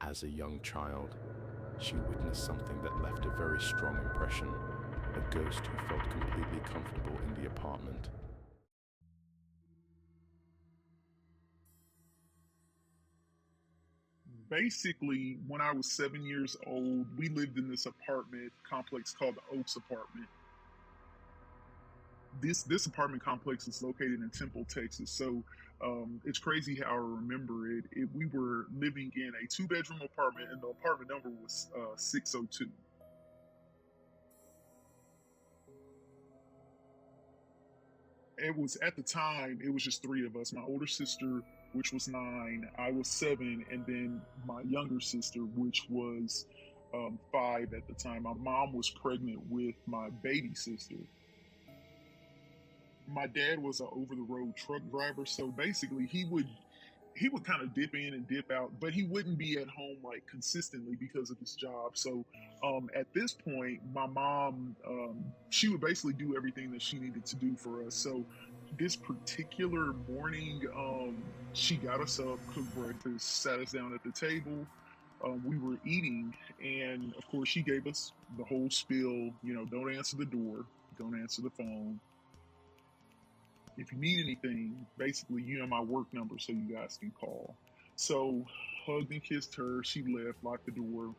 As a young child, she witnessed something that left a very strong impression, a ghost who felt completely comfortable in the apartment. Basically, when I was 7 years old, we lived in this apartment complex called the Oaks Apartment. This apartment complex is located in Temple, Texas. So it's crazy how I remember it. We were living in a two-bedroom apartment, and the apartment number was 602. It was at the time it was just three of us. My older sister, which was 9, I was 7, and then my younger sister, which was 5 at the time. My mom was pregnant with my baby sister. My dad was an over the road truck driver, so basically he would kind of dip in and dip out, but he wouldn't be at home like consistently because of his job. So at this point, my mom, she would basically do everything that she needed to do for us. So this particular morning, she got us up, cooked breakfast, sat us down at the table. We were eating, and of course, she gave us the whole spiel. Don't answer the door, don't answer the phone. If you need anything, basically, you know my work number, so you guys can call. So, hugged and kissed her. She left, locked the door.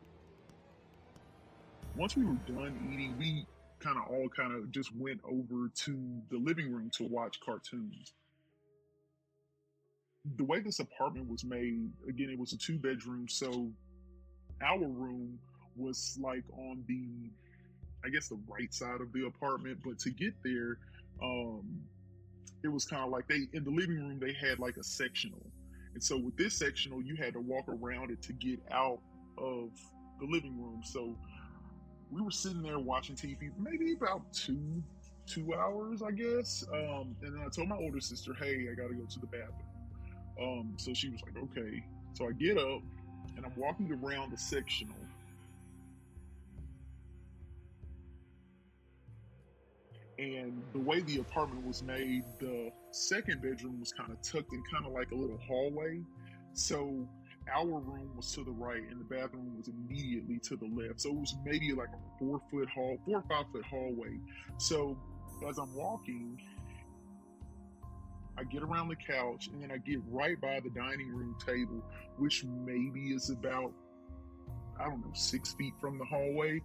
Once we were done eating, we kind of just went over to the living room to watch cartoons. The way this apartment was made, again, it was a two-bedroom, so our room was like on the, I guess, the right side of the apartment. But to get there, um, it was kind of like they in the living room they had like a sectional, and so with this sectional you had to walk around it to get out of the living room. So we were sitting there watching TV maybe about two hours, I guess. And then I told my older sister, hey, I gotta go to the bathroom. So she was like, okay. So I get up and I'm walking around the sectional, and the way the apartment was made, the second bedroom was kind of tucked in kind of like a little hallway. So our room was to the right and the bathroom was immediately to the left. So it was maybe like a 4 foot 4 or 5 foot hallway. So as I'm walking, I get around the couch and then I get right by the dining room table, which maybe is about, I don't know, 6 feet from the hallway.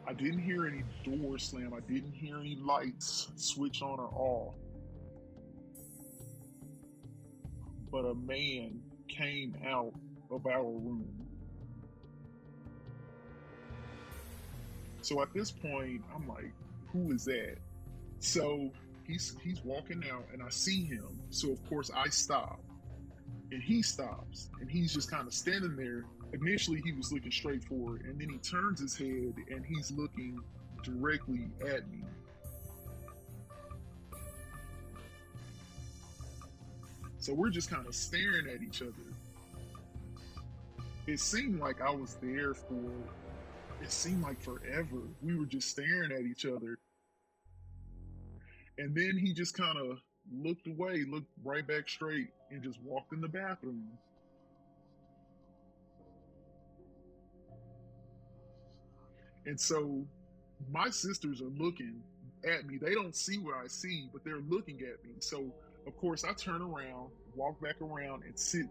I didn't hear any doors slam. I didn't hear any lights switch on or off. But a man came out of our room. So at this point, I'm like, who is that? So he's walking out and I see him. So of course I stop and he stops and he's just kind of standing there. Initially he was looking straight forward and then he turns his head and he's looking directly at me. So we're just kind of staring at each other. It seemed like I was there for, it seemed like forever. We were just staring at each other. And then he just kind of looked away, looked right back straight, and just walked in the bathroom. And so my sisters are looking at me. They don't see what I see, but they're looking at me. So, of course, I turn around, walk back around, and sit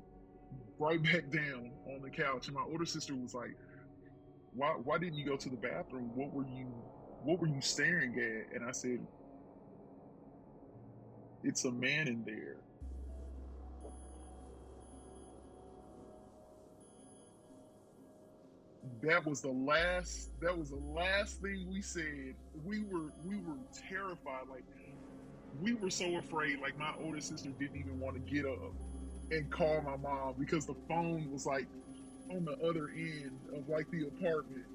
right back down on the couch. And my older sister was like, why didn't you go to the bathroom? What were you staring at? And I said, it's a man in there. That was the last thing we said. We were terrified. Like, we were so afraid. Like, my older sister didn't even want to get up and call my mom because the phone was like on the other end of like the apartment.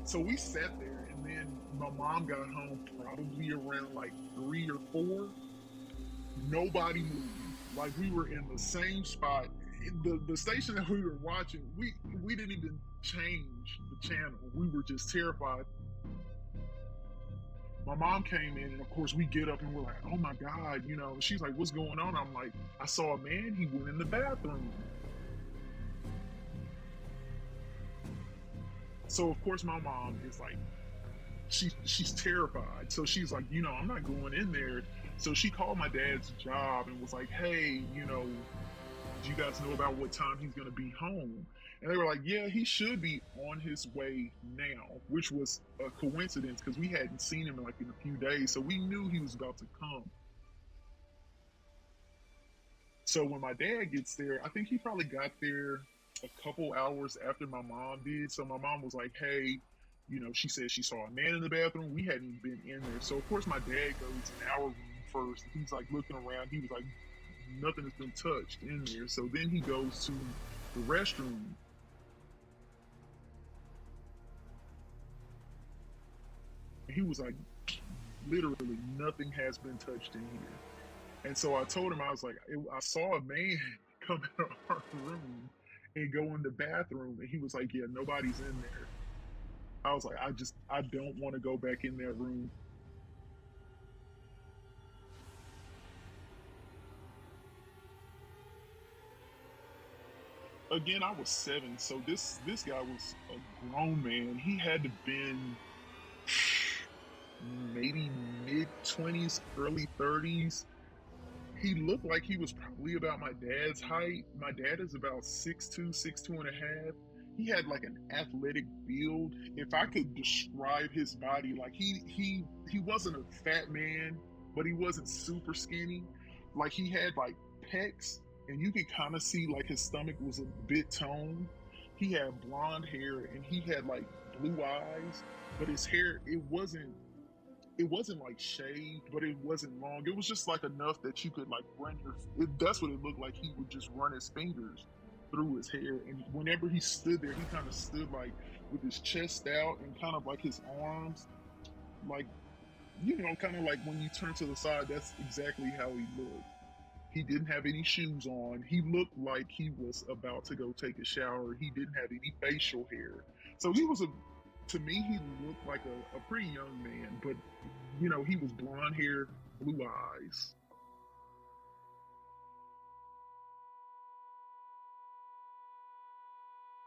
So we sat there, and then my mom got home probably around like 3 or 4. Nobody moved. Like, we were in the same spot. The station that we were watching, we didn't even change the channel. We were just terrified. My mom came in, and of course we get up and we're like, oh my God, you know. And she's like, what's going on? I'm like, I saw a man. He went in the bathroom. So of course my mom is like, she's terrified. So she's like, you know, I'm not going in there. So she called my dad's job and was like, hey, you know, do you guys know about what time he's going to be home? And they were like, yeah, he should be on his way now, which was a coincidence because we hadn't seen him in like in a few days. So we knew he was about to come. So when my dad gets there, I think he probably got there a couple hours after my mom did. So my mom was like, hey, you know, she said she saw a man in the bathroom. We hadn't even been in there. So of course my dad goes in our room first. He's like looking around. He was like, nothing has been touched in there. So then he goes to the restroom. He was like, literally nothing has been touched in here. And so I told him, I was like, I saw a man come in our room and go in the bathroom. And he was like, yeah, nobody's in there. I was like, I don't want to go back in that room. Again, I was 7. So this guy was a grown man. He had to been maybe mid 20s, early 30s. He looked like he was probably about my dad's height. My dad is about 6'2", 6'2" and a half. He had like an athletic build. If I could describe his body, like he wasn't a fat man, but he wasn't super skinny. Like he had like pecs, and you could kind of see like his stomach was a bit toned. He had blonde hair, and he had like blue eyes, but his hair it wasn't like shaved, but it wasn't long. It was just like enough that you could like run your. That's what it looked like. He would just run his fingers through his hair, and whenever he stood there, he kind of stood like with his chest out and kind of like his arms, like kind of like when you turn to the side. That's exactly how he looked. He didn't have any shoes on. He looked like he was about to go take a shower. He didn't have any facial hair. So he was a to me, he looked like a pretty young man, but he was blonde hair, blue eyes.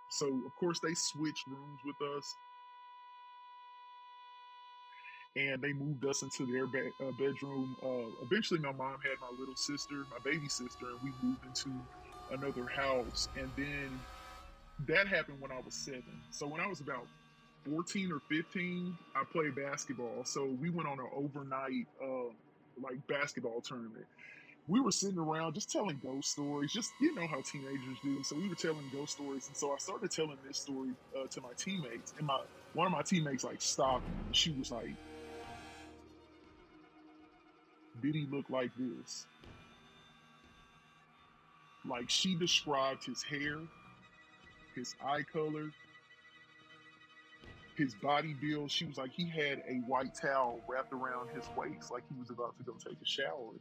So of course they switched rooms with us, and they moved us into their bedroom. Eventually, my mom had my little sister, my baby sister, and we moved into another house. And then that happened when I was 7. So when I was about 14 or 15, I played basketball. So we went on an overnight like basketball tournament. We were sitting around just telling ghost stories, just how teenagers do. So we were telling ghost stories, and so I started telling this story to my teammates, and my one of my teammates like stopped me, and she was like, "Did he look like this?" Like she described his hair, his eye color, his body build. She was like, he had a white towel wrapped around his waist, like he was about to go take a shower.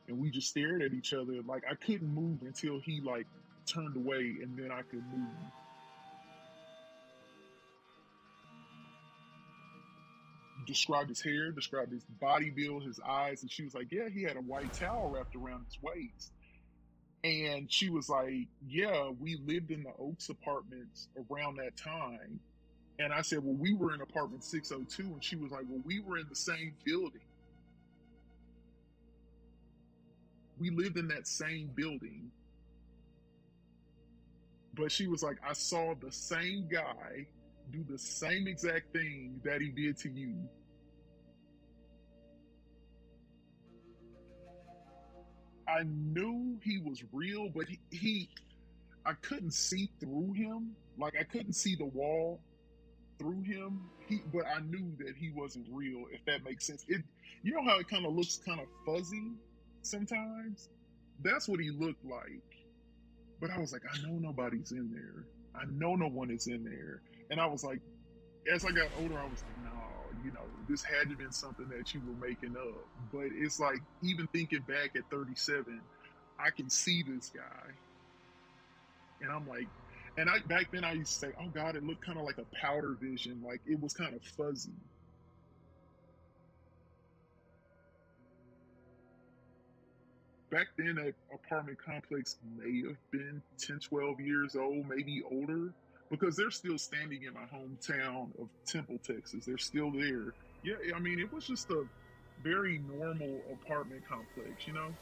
And we just stared at each other. Like I couldn't move until he like turned away, and then I could move. Described his hair, described his body build, his eyes, and she was like, "Yeah, he had a white towel wrapped around his waist." And she was like, "Yeah, we lived in the Oaks apartments around that time." And I said, "Well, we were in apartment 602." And she was like, "Well, we were in the same building. We lived in that same building." But she was like, "I saw the same guy do the same exact thing that he did to you." I knew he was real, but I couldn't see through him. Like I couldn't see the wall through him. But I knew that he wasn't real. If that makes sense. How it kind of looks kind of fuzzy sometimes. That's what he looked like. But I was like, I know nobody's in there. I know no one is in there. And I was like, as I got older, I was like, no, this had to have been something that you were making up. But it's like, even thinking back at 37, I can see this guy. And I'm like, and back then I used to say, oh God, it looked kind of like a powder vision. Like it was kind of fuzzy. back then that apartment complex may have been 10, 12 years old, maybe older, because they're still standing in my hometown of Temple, Texas. They're still there. Yeah, I mean, it was just a very normal apartment complex, you know?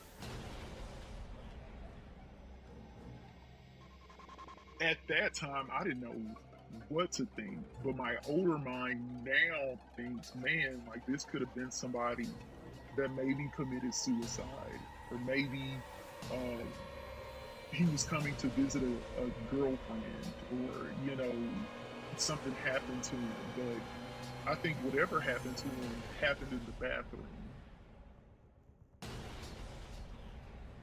At that time, I didn't know what to think, but my older mind now thinks, man, like this could have been somebody that maybe committed suicide, or maybe uh, he was coming to visit a girlfriend, or something happened to him. But I think whatever happened to him happened in the bathroom.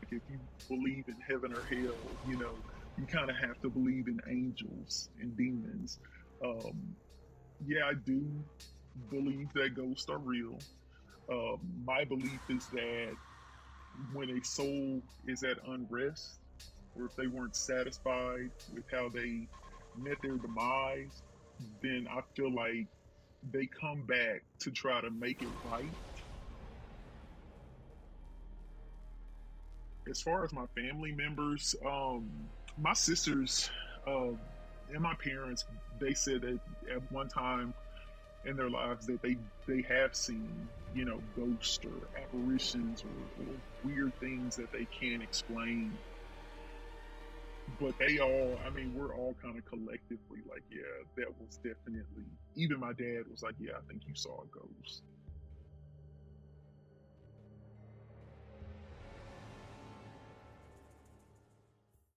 Like if you believe in heaven or hell, you kind of have to believe in angels and demons. Um, yeah, I do believe that ghosts are real. My belief is that when a soul is at unrest, or if they weren't satisfied with how they met their demise, then I feel like they come back to try to make it right. As far as my family members, my sisters uh, and my parents, they said that at one time in their lives that they have seen ghosts or apparitions, or weird things that they can't explain. But they all, I mean, we're all kind of collectively like, yeah, that was definitely, even my dad was like, yeah, I think you saw a ghost.